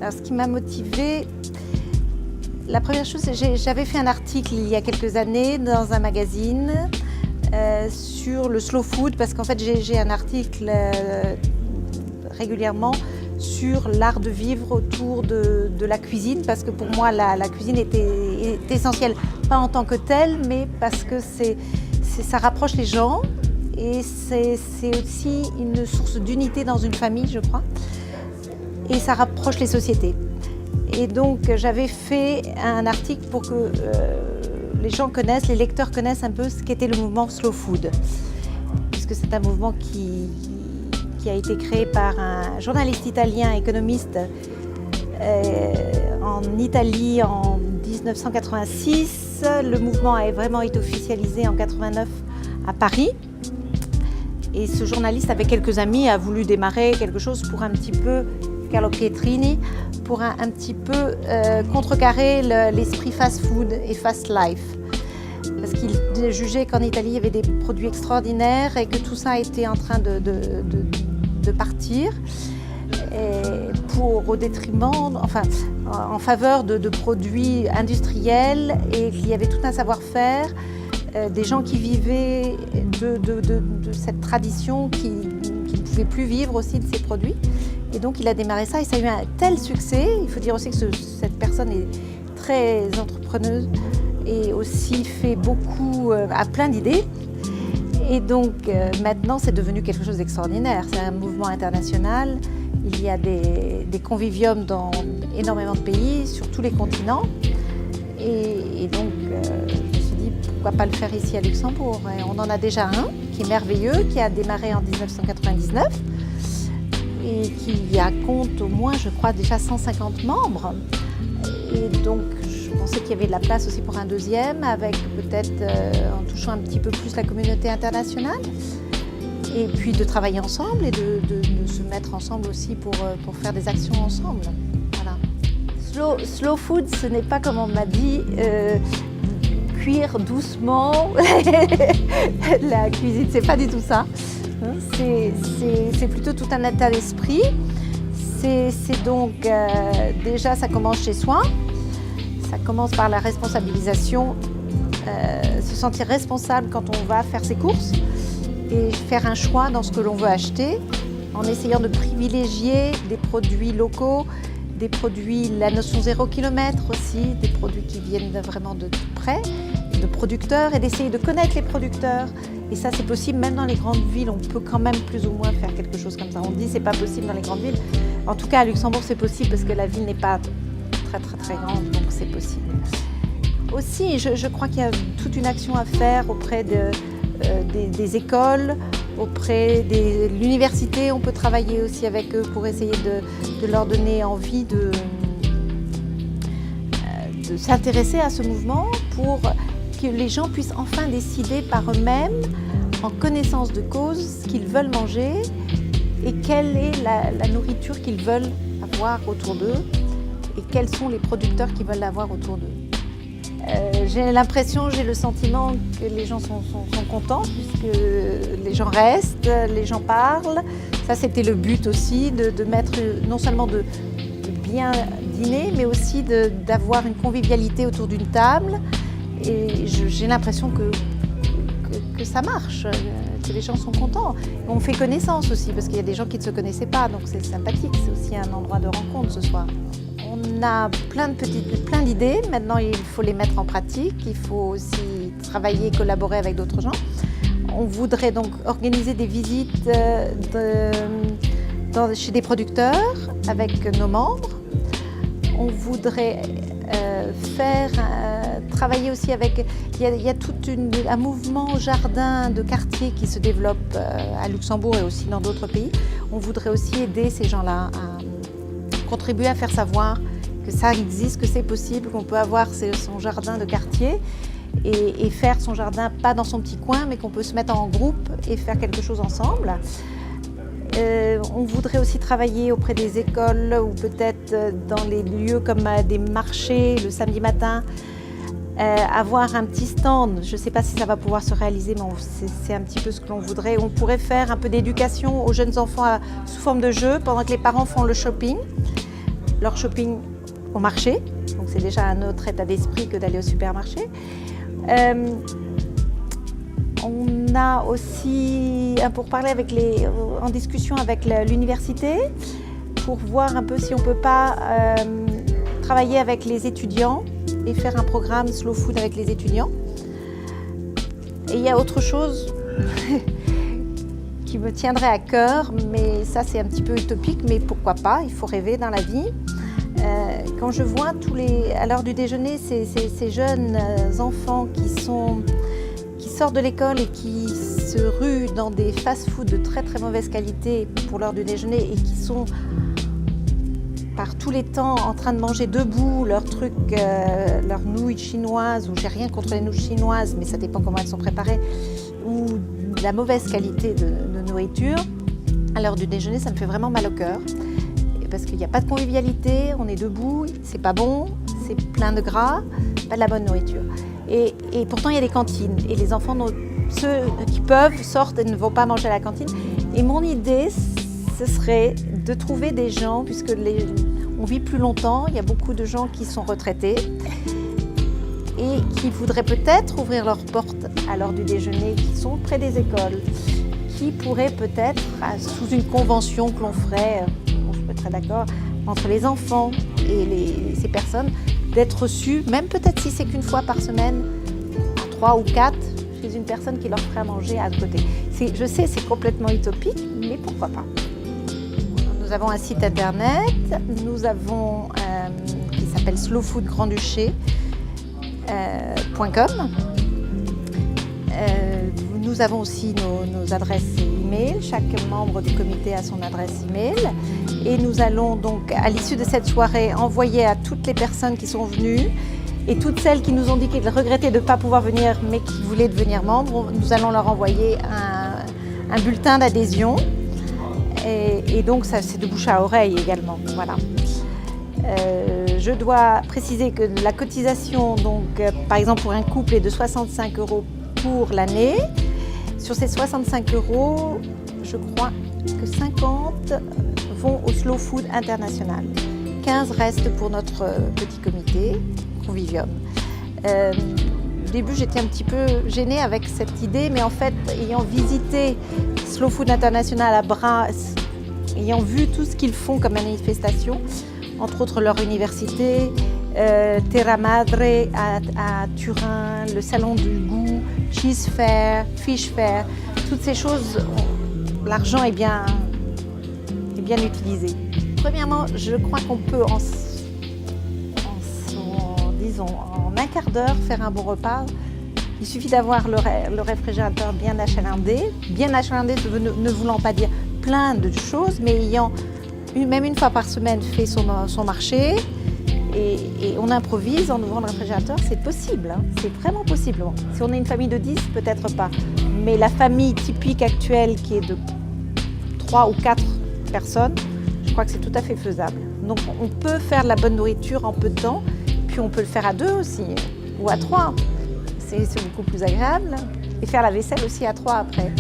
Alors, ce qui m'a motivée, la première chose, j'avais fait un article il y a quelques années dans un magazine sur le slow food, parce qu'en fait j'ai un article régulièrement sur l'art de vivre autour de la cuisine, parce que pour moi la cuisine est essentielle, pas en tant que telle, mais parce que ça rapproche les gens et c'est aussi une source d'unité dans une famille, je crois, et ça rapproche les sociétés. Et donc j'avais fait un article pour que les gens connaissent, les lecteurs connaissent un peu ce qu'était le mouvement Slow Food, puisque c'est un mouvement qui a été créé par un journaliste italien, économiste, en Italie en 1986. Le mouvement a vraiment été officialisé en 89 à Paris. Et ce journaliste, avec quelques amis, a voulu démarrer quelque chose pour un petit peu, Carlo Pietrini, pour un petit peu contrecarrer l'esprit fast-food et fast-life. Parce qu'il jugeait qu'en Italie, il y avait des produits extraordinaires et que tout ça était en train de partir au détriment, enfin, en faveur de produits industriels, et qu'il y avait tout un savoir-faire, des gens qui vivaient de cette tradition, qui ne pouvaient plus vivre aussi de ces produits. Et donc il a démarré ça et ça a eu un tel succès. Il faut dire aussi que cette personne est très entrepreneuse et aussi fait beaucoup, a plein d'idées. Et donc maintenant c'est devenu quelque chose d'extraordinaire. C'est un mouvement international. Il y a des conviviums dans énormément de pays, sur tous les continents. Et donc je me suis dit pourquoi pas le faire ici à Luxembourg. Et on en a déjà un qui est merveilleux, qui a démarré en 1999. Et qui compte au moins, je crois, déjà 150 membres. Et donc, je pensais qu'il y avait de la place aussi pour un deuxième, avec peut-être en touchant un petit peu plus la communauté internationale. Et puis de travailler ensemble et de se mettre ensemble aussi pour faire des actions ensemble. Voilà. Slow food, ce n'est pas, comme on m'a dit, cuire doucement la cuisine, c'est pas du tout ça. C'est plutôt tout un état d'esprit. C'est donc déjà ça commence chez soi. Ça commence par la responsabilisation, se sentir responsable quand on va faire ses courses et faire un choix dans ce que l'on veut acheter, en essayant de privilégier des produits locaux, des produits, la notion 0 km aussi, des produits qui viennent vraiment de tout près, de producteurs, et d'essayer de connaître les producteurs. Et ça, c'est possible même dans les grandes villes. On peut quand même plus ou moins faire quelque chose comme ça. On dit que c'est pas possible dans les grandes villes. En tout cas, à Luxembourg, c'est possible parce que la ville n'est pas très grande, donc c'est possible. Aussi, je crois qu'il y a toute une action à faire auprès des écoles, auprès de l'université. On peut travailler aussi avec eux pour essayer de leur donner envie de s'intéresser à ce mouvement, pour que les gens puissent enfin décider par eux-mêmes, en connaissance de cause, ce qu'ils veulent manger et quelle est la nourriture qu'ils veulent avoir autour d'eux et quels sont les producteurs qui veulent avoir autour d'eux. J'ai l'impression, j'ai le sentiment que les gens sont contents, puisque les gens restent, les gens parlent. Ça, c'était le but aussi, de mettre non seulement de bien dîner, mais aussi d'avoir une convivialité autour d'une table. Et j'ai l'impression que ça marche, que les gens sont contents. On fait connaissance aussi, parce qu'il y a des gens qui ne se connaissaient pas, donc c'est sympathique, c'est aussi un endroit de rencontre ce soir. On a plein d'idées, maintenant il faut les mettre en pratique, il faut aussi travailler, collaborer avec d'autres gens. On voudrait donc organiser des visites chez des producteurs avec nos membres. On voudrait travailler aussi avec... Il y a tout un mouvement jardin de quartier qui se développe à Luxembourg et aussi dans d'autres pays. On voudrait aussi aider ces gens-là à contribuer à faire savoir que ça existe, que c'est possible, qu'on peut avoir son jardin de quartier et faire son jardin pas dans son petit coin, mais qu'on peut se mettre en groupe et faire quelque chose ensemble. On voudrait aussi travailler auprès des écoles ou peut-être dans les lieux comme des marchés le samedi matin, avoir un petit stand. Je ne sais pas si ça va pouvoir se réaliser, mais c'est un petit peu ce que l'on voudrait. On pourrait faire un peu d'éducation aux jeunes enfants sous forme de jeu pendant que les parents font le shopping. leur shopping au marché. Donc c'est déjà un autre état d'esprit que d'aller au supermarché. On a aussi un pourparler en discussion avec l'université pour voir un peu si on ne peut pas travailler avec les étudiants et faire un programme slow food avec les étudiants. Et il y a autre chose qui me tiendrait à cœur, mais ça c'est un petit peu utopique, mais pourquoi pas, il faut rêver dans la vie. Quand je vois à l'heure du déjeuner ces jeunes enfants qui sortent de l'école et qui se ruent dans des fast-foods de très très mauvaise qualité pour l'heure du déjeuner et qui sont par tous les temps en train de manger debout leurs nouilles chinoises, ou j'ai rien contre les nouilles chinoises, mais ça dépend comment elles sont préparées, ou la mauvaise qualité de nourriture, à l'heure du déjeuner, ça me fait vraiment mal au cœur. Parce qu'il n'y a pas de convivialité, on est debout, c'est pas bon, c'est plein de gras, pas de la bonne nourriture. Et pourtant, il y a des cantines, et les enfants, ceux qui peuvent, sortent et ne vont pas manger à la cantine. Et mon idée, ce serait de trouver des gens, puisque on vit plus longtemps, il y a beaucoup de gens qui sont retraités et qui voudraient peut-être ouvrir leurs portes à l'heure du déjeuner, qui sont près des écoles, qui pourraient peut-être, sous une convention que l'on ferait, je suis très d'accord, entre les enfants et ces personnes, d'être reçus, même peut-être si c'est qu'une fois par semaine, 3 ou 4, chez une personne qui leur ferait à manger à côté. Je sais, c'est complètement utopique, mais pourquoi pas. Nous avons un site internet, nous avons qui s'appelle slowfoodgrandduché.com. Nous avons aussi nos adresses e-mail. Chaque membre du comité a son adresse e-mail. Et nous allons donc, à l'issue de cette soirée, envoyer à toutes les personnes qui sont venues et toutes celles qui nous ont dit qu'elles regrettaient de ne pas pouvoir venir, mais qui voulaient devenir membres, nous allons leur envoyer un bulletin d'adhésion. Et donc, ça, c'est de bouche à oreille également. Voilà. Je dois préciser que la cotisation, donc, par exemple, pour un couple, est de 65 € pour l'année. Sur ces 65 €, je crois que 50 vont au Slow Food International. 15 restent pour notre petit comité, Convivium. Au début, j'étais un petit peu gênée avec cette idée, mais en fait, ayant visité Slow Food International à Brasse, ayant vu tout ce qu'ils font comme manifestation, entre autres leur université, Terra Madre à Turin, le Salon du Goût, Cheese Fair, Fish Fair, toutes ces choses, l'argent est bien utilisé. Premièrement, je crois qu'on peut en un quart d'heure faire un bon repas. Il suffit d'avoir le réfrigérateur bien achalandé. Bien achalandé ne voulant pas dire plein de choses, mais ayant même une fois par semaine fait son marché. Et on improvise en ouvrant le réfrigérateur, c'est possible, hein. C'est vraiment possible. Bon, si on est une famille de 10, peut-être pas. Mais la famille typique actuelle qui est de 3 ou 4 personnes, je crois que c'est tout à fait faisable. Donc on peut faire de la bonne nourriture en peu de temps, puis on peut le faire à 2 aussi, ou à 3. C'est beaucoup plus agréable. Et faire la vaisselle aussi à 3 après.